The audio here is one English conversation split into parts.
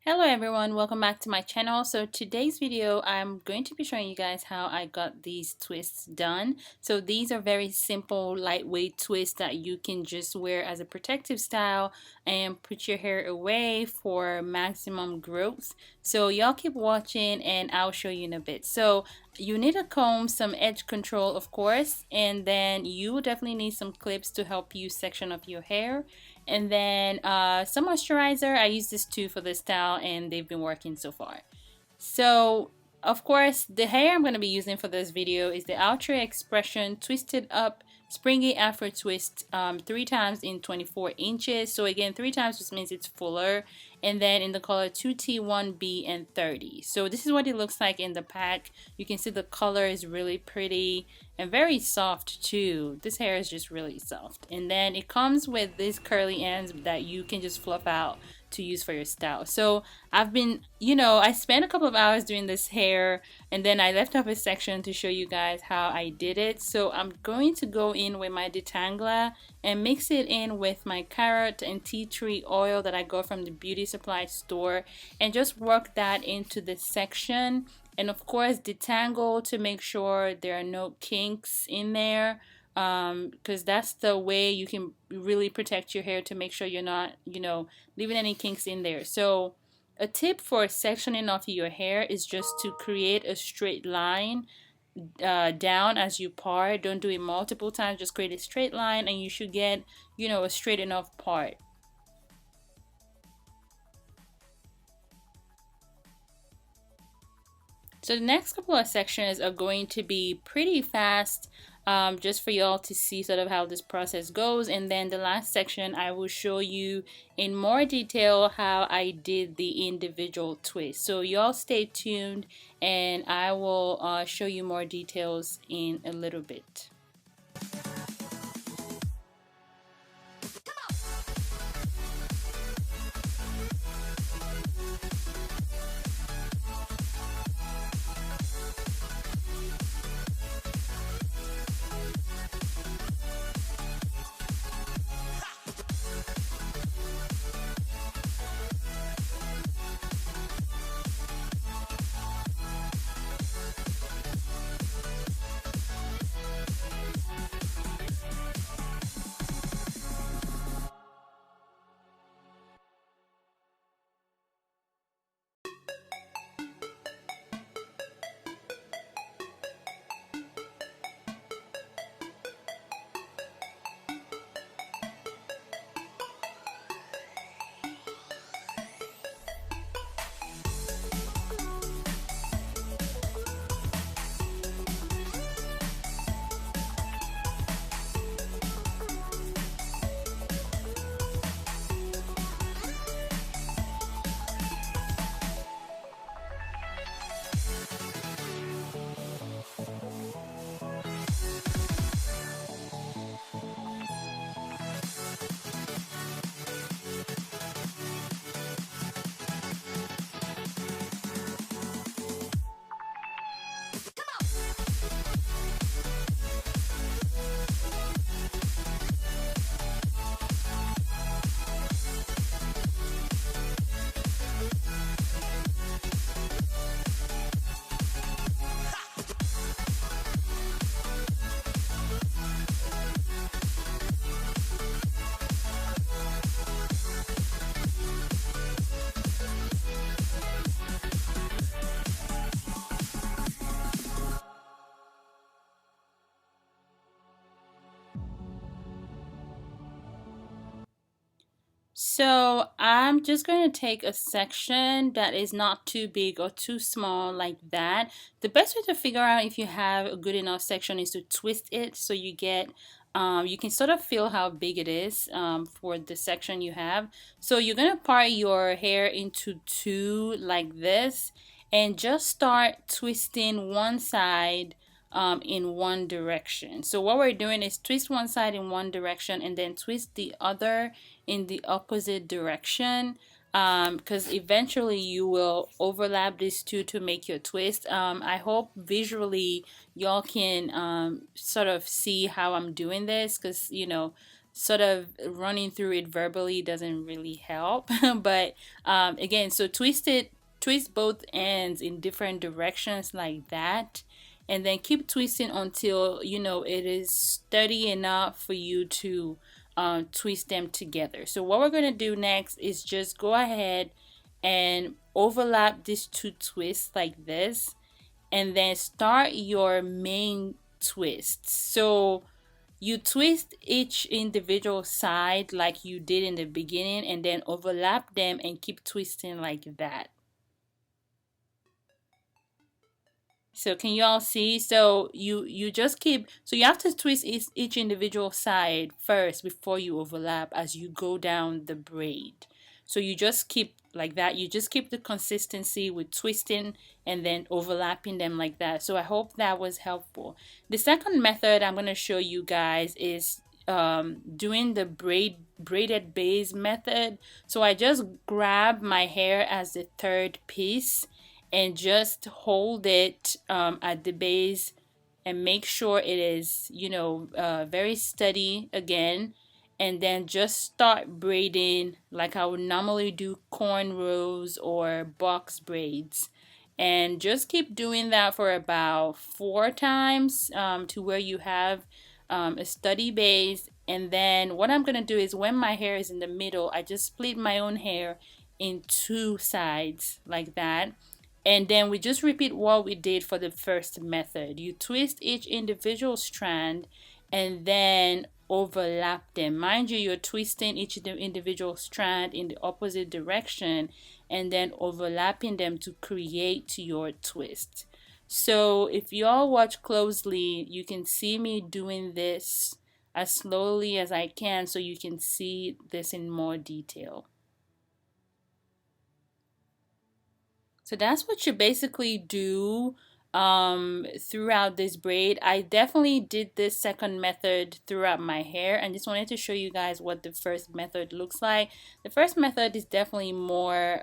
Hello everyone, welcome back to my channel. So today's video I'm going to be showing you guys how I got these twists done. So these are very simple lightweight twists that you can just wear as a protective style and put your hair away for maximum growth. So y'all keep watching and I'll show you in a bit. So you need a comb, some edge control of course, and then you will definitely need some clips to help you section up your hair, and then some moisturizer. I use this too for this style and they've been working so far. So of course the hair I'm going to be using for this video is the Outre Xpression Twisted Up Springy Afro Twist 3 times in 24 inches. So again, 3 times just means it's fuller, and then in the color 2T, 1B, and 30. So this is what it looks like in the pack. You can see the color is really pretty and very soft too. This hair is just really soft, and then it comes with these curly ends that you can just fluff out to use for your style. So I've been, I spent a couple of hours doing this hair, and then I left off a section to show you guys how I did it. So I'm going to go in with my detangler and mix it in with my carrot and tea tree oil that I got from the beauty supply store, and just work that into the section. And of course detangle to make sure there are no kinks in there, because that's the way you can really protect your hair, to make sure you're not leaving any kinks in there. So a tip for sectioning off your hair is just to create a straight line down as you part. Don't do it multiple times, just create a straight line and you should get a straight enough part. So the next couple of sections are going to be pretty fast, just for y'all to see sort of how this process goes. And then the last section I will show you in more detail how I did the individual twists. So y'all stay tuned and I will show you more details in a little bit. So I'm just going to take a section that is not too big or too small like that. The best way to figure out if you have a good enough section is to twist it so you get you can sort of feel how big it is for the section you have. So you're going to part your hair into two like this and just start twisting one side in one direction. So what we're doing is twist one side in one direction and then twist the other in the opposite direction, because eventually you will overlap these two to make your twist. I hope visually y'all can sort of see how I'm doing this, because sort of running through it verbally doesn't really help. But again, so twist both ends in different directions like that, and then keep twisting until you know it is sturdy enough for you to twist them together. So what we're going to do next is just go ahead and overlap these two twists like this, and then start your main twist. So you twist each individual side like you did in the beginning, and then overlap them and keep twisting like that. So can you all see? So you just keep, so you have to twist each individual side first before you overlap as you go down the braid. So you just keep like that. You just keep the consistency with twisting and then overlapping them like that. So I hope that was helpful. The second method I'm going to show you guys is doing the braided base method. So I just grab my hair as the third piece and just hold it at the base and make sure it is, you know, very steady again, and then just start braiding like I would normally do cornrows or box braids, and just keep doing that for about 4 times to where you have a steady base. And then what I'm gonna do is when my hair is in the middle, I just split my own hair in 2 sides like that. And then we just repeat what we did for the first method. You twist each individual strand and then overlap them. Mind you, you're twisting each individual strand in the opposite direction and then overlapping them to create your twist. So if you all watch closely, you can see me doing this as slowly as I can so you can see this in more detail. So that's what you basically do throughout this braid. I definitely did this second method throughout my hair and just wanted to show you guys what the first method looks like. The first method is definitely more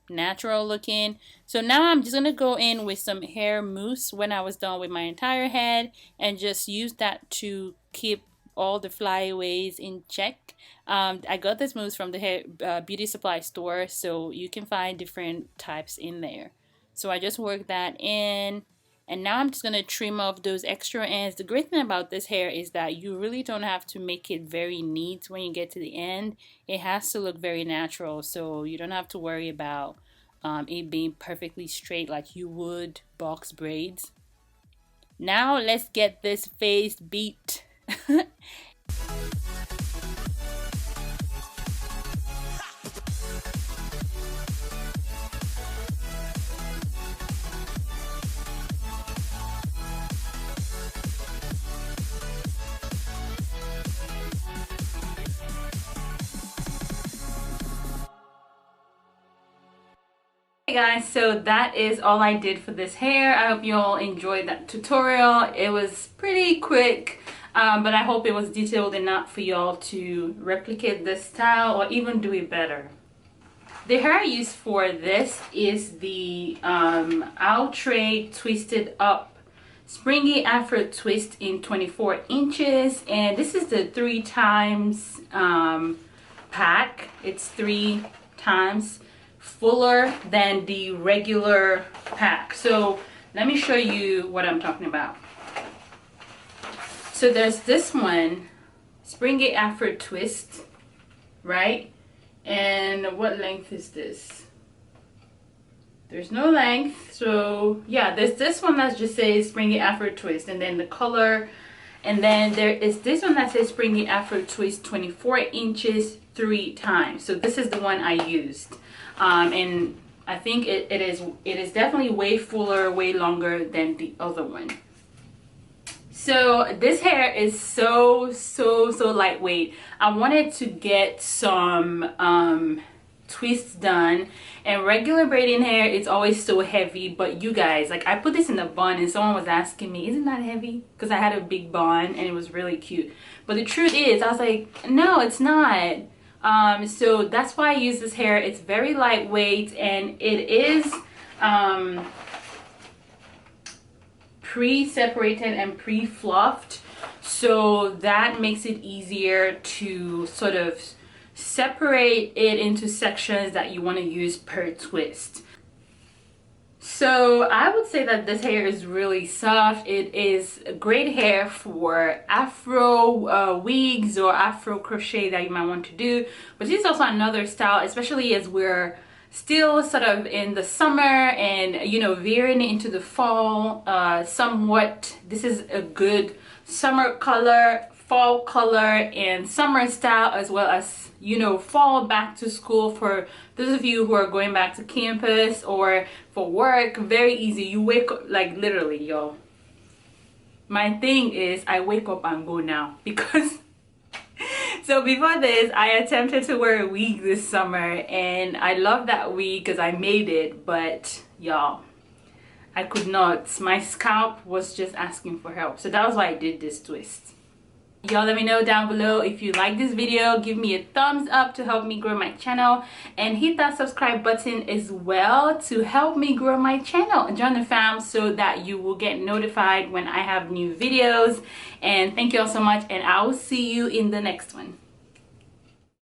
natural looking. So now I'm just going to go in with some hair mousse when I was done with my entire head and just use that to keep all the flyaways in check. I got this mousse from the hair beauty supply store, so you can find different types in there. So I just worked that in, and now I'm just gonna trim off those extra ends. The great thing about this hair is that you really don't have to make it very neat when you get to the end. It has to look very natural, so you don't have to worry about it being perfectly straight like you would box braids. Now let's get this face beat. Hey guys, so that is all I did for this hair. I hope you all enjoyed that tutorial. It was pretty quick, but I hope it was detailed enough for y'all to replicate this style or even do it better. The hair I used for this is the Outre Twisted Up Springy Afro Twist in 24 inches, and this is the 3 times pack. It's 3 times fuller than the regular pack. So let me show you what I'm talking about. So there's this one, Springy Afro Twist, right? And what length is this? There's no length. So yeah, there's this one that just says Springy Afro Twist, and then the color. And then there is this one that says Springy Afro Twist 24 inches 3 times. So this is the one I used. And I think it is definitely way fuller, way longer than the other one. So this hair is so lightweight. I wanted to get some twists done, and regular braiding hair is always so heavy. But you guys, like, I put this in a bun and someone was asking me, isn't that heavy? Because I had a big bun and it was really cute. But the truth is, I was like, no, it's not. So that's why I use this hair. It's very lightweight, and it is pre-separated and pre-fluffed. so that makes it easier to sort of separate it into sections that you want to use per twist. So I would say that this hair is really soft. It is great hair for Afro wigs or Afro crochet that you might want to do. But this is also another style, especially as we're still sort of in the summer and, you know, veering into the fall somewhat. This is a good summer color, fall color, and summer style, as well as, you know, fall back to school for those of you who are going back to campus or for work. Very easy. You wake up, like literally, y'all. My thing is I wake up and go now because so before this I attempted to wear a wig this summer and I love that wig because I made it, but y'all, I could not. My scalp was just asking for help, so that was why I did this twist. Y'all let me know down below if you like this video. Give me a thumbs up to help me grow my channel, and hit that subscribe button as well to help me grow my channel. Join the fam so that you will get notified when I have new videos. And thank you all so much, and I will see you in the next one.